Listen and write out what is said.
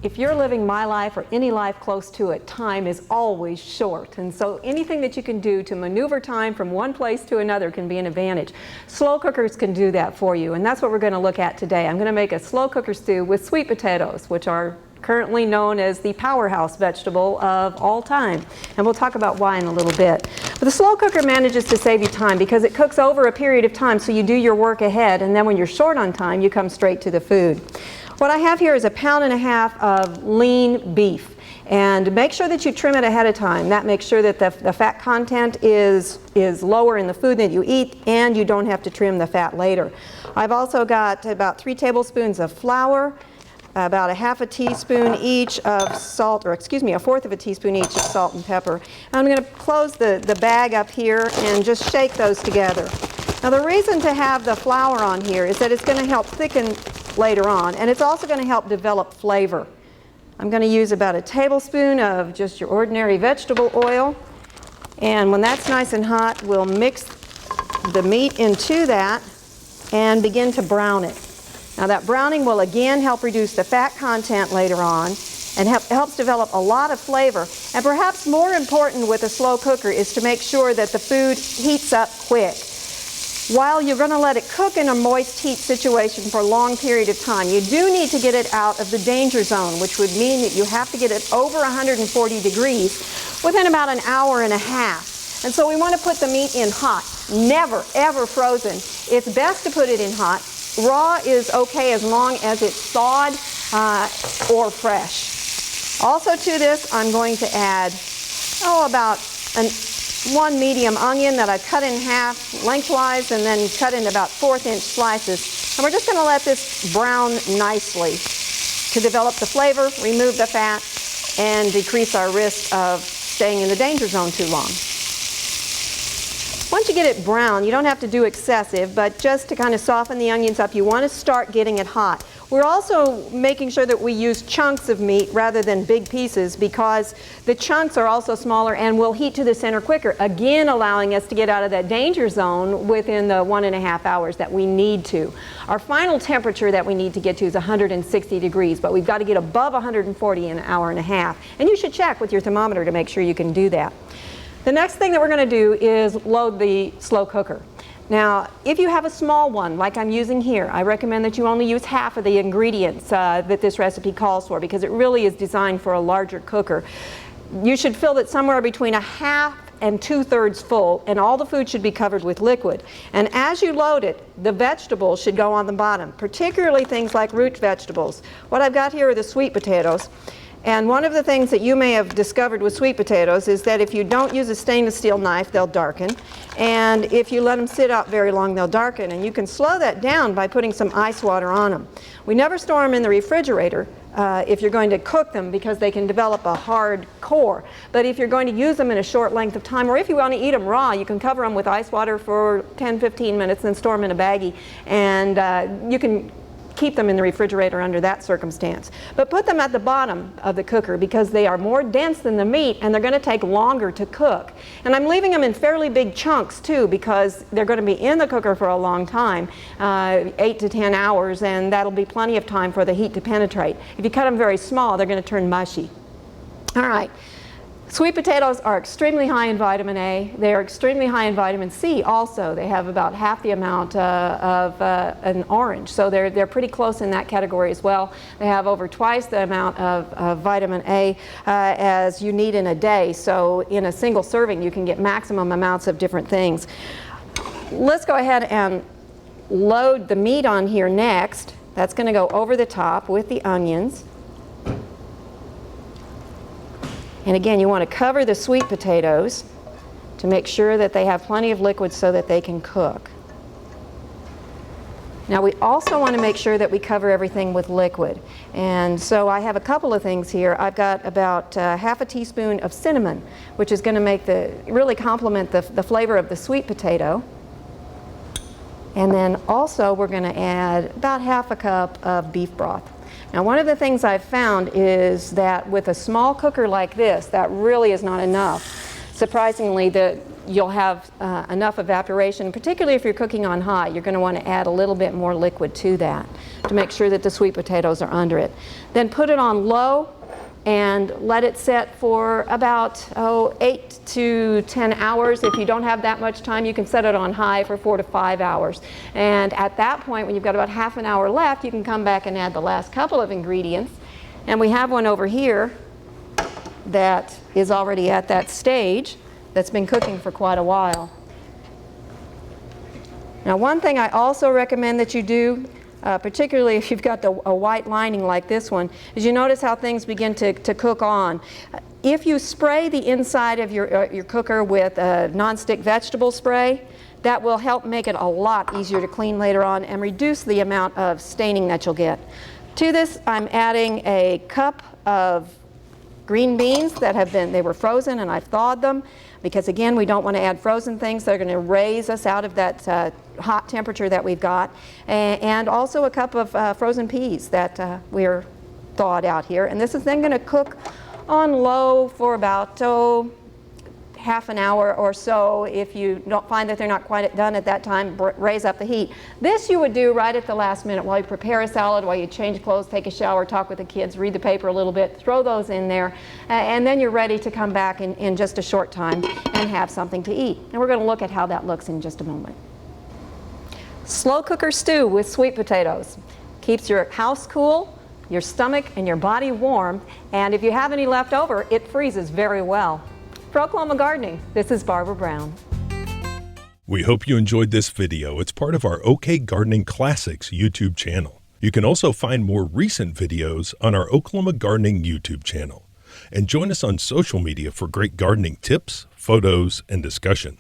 if you're living my life or any life close to it, time is always short. And so anything that you can do to maneuver time from one place to another can be an advantage. Slow cookers can do that for you, and that's what we're going to look at today. I'm going to make a slow cooker stew with sweet potatoes, which are currently known as the powerhouse vegetable of all time. And we'll talk about why in a little bit. But the slow cooker manages to save you time because it cooks over a period of time, so you do your work ahead, and then when you're short on time, you come straight to the food. What I have here is 1.5 pounds of lean beef. And make sure that you trim it ahead of time. That makes sure that the fat content is lower in the food that you eat, and you don't have to trim the fat later. I've also got about 3 tablespoons of flour, about 1/2 teaspoon each of salt, or excuse me, 1/4 teaspoon each of salt and pepper. And I'm going to close the bag up here and just shake those together. Now the reason to have the flour on here is that it's going to help thicken later on, and it's also going to help develop flavor. I'm going to use about 1 tablespoon of just your ordinary vegetable oil, and when that's nice and hot, we'll mix the meat into that and begin to brown it. Now that browning will again help reduce the fat content later on and helps develop a lot of flavor. And perhaps more important with a slow cooker is to make sure that the food heats up quick. While you're going to let it cook in a moist heat situation for a long period of time, you do need to get it out of the danger zone, which would mean that you have to get it over 140 degrees within about 1.5 hours. And so we want to put the meat in hot, never ever frozen. It's best to put it in hot. Raw is okay as long as it's thawed or fresh. Also to this, I'm going to add, about 1 medium onion that I cut in half lengthwise and then cut into about 1/4 inch slices. And we're just going to let this brown nicely to develop the flavor, remove the fat, and decrease our risk of staying in the danger zone too long. Once you get it brown, you don't have to do excessive, but just to kind of soften the onions up, you want to start getting it hot. We're also making sure that we use chunks of meat rather than big pieces because the chunks are also smaller and will heat to the center quicker, again allowing us to get out of that danger zone within the 1.5 hours that we need to. Our final temperature that we need to get to is 160 degrees, but we've got to get above 140 in 1.5 hours. And you should check with your thermometer to make sure you can do that. The next thing that we're going to do is load the slow cooker. Now, if you have a small one, like I'm using here, I recommend that you only use half of the ingredients that this recipe calls for because it really is designed for a larger cooker. You should fill it somewhere between 1/2 and 2/3 full, and all the food should be covered with liquid. And as you load it, the vegetables should go on the bottom, particularly things like root vegetables. What I've got here are the sweet potatoes. And one of the things that you may have discovered with sweet potatoes is that if you don't use a stainless steel knife, they'll darken. And if you let them sit out very long, they'll darken. And you can slow that down by putting some ice water on them. We never store them in the refrigerator if you're going to cook them because they can develop a hard core. But if you're going to use them in a short length of time, or if you want to eat them raw, you can cover them with ice water for 10-15 minutes and store them in a baggie. And you can keep them in the refrigerator under that circumstance. But put them at the bottom of the cooker because they are more dense than the meat and they're going to take longer to cook. And I'm leaving them in fairly big chunks too because they're going to be in the cooker for a long time, 8 to 10 hours, and that'll be plenty of time for the heat to penetrate. If you cut them very small, they're going to turn mushy. All right. Sweet potatoes are extremely high in vitamin A. They are extremely high in vitamin C also. They have about half the amount of an orange, so they're pretty close in that category as well. They have over twice the amount of vitamin A as you need in a day, so in a single serving you can get maximum amounts of different things. Let's go ahead and load the meat on here next. That's going to go over the top with the onions. And again, you want to cover the sweet potatoes to make sure that they have plenty of liquid so that they can cook. Now we also want to make sure that we cover everything with liquid. And so I have a couple of things here. I've got about 1/2 teaspoon of cinnamon, which is going to really complement the flavor of the sweet potato. And then also we're going to add about 1/2 cup of beef broth. Now one of the things I've found is that with a small cooker like this, that really is not enough. Surprisingly, you'll have enough evaporation. Particularly if you're cooking on high, you're going to want to add a little bit more liquid to that to make sure that the sweet potatoes are under it. Then put it on low and let it set for about 8 to 10 hours. If you don't have that much time, you can set it on high for 4 to 5 hours. And at that point, when you've got about half an hour left, you can come back and add the last couple of ingredients. And we have one over here that is already at that stage that's been cooking for quite a while. Now, one thing I also recommend that you do, particularly if you've got a white lining like this one, is you notice how things begin to cook on. If you spray the inside of your cooker with a nonstick vegetable spray, that will help make it a lot easier to clean later on and reduce the amount of staining that you'll get. To this, I'm adding a cup of green beans that they were frozen, and I've thawed them, because again, we don't want to add frozen things that are going to raise us out of that hot temperature that we've got. And also a cup of frozen peas that we're thawed out here. And this is then going to cook on low for about half an hour or so. If you don't find that they're not quite done at that time, raise up the heat. This you would do right at the last minute while you prepare a salad, while you change clothes, take a shower, talk with the kids, read the paper a little bit, throw those in there, and then you're ready to come back in just a short time and have something to eat. And we're going to look at how that looks in just a moment. Slow cooker stew with sweet potatoes. Keeps your house cool, your stomach and your body warm, and if you have any left over, it freezes very well. For Oklahoma Gardening, this is Barbara Brown. We hope you enjoyed this video. It's part of our OK Gardening Classics YouTube channel. You can also find more recent videos on our Oklahoma Gardening YouTube channel. And join us on social media for great gardening tips, photos, and discussion.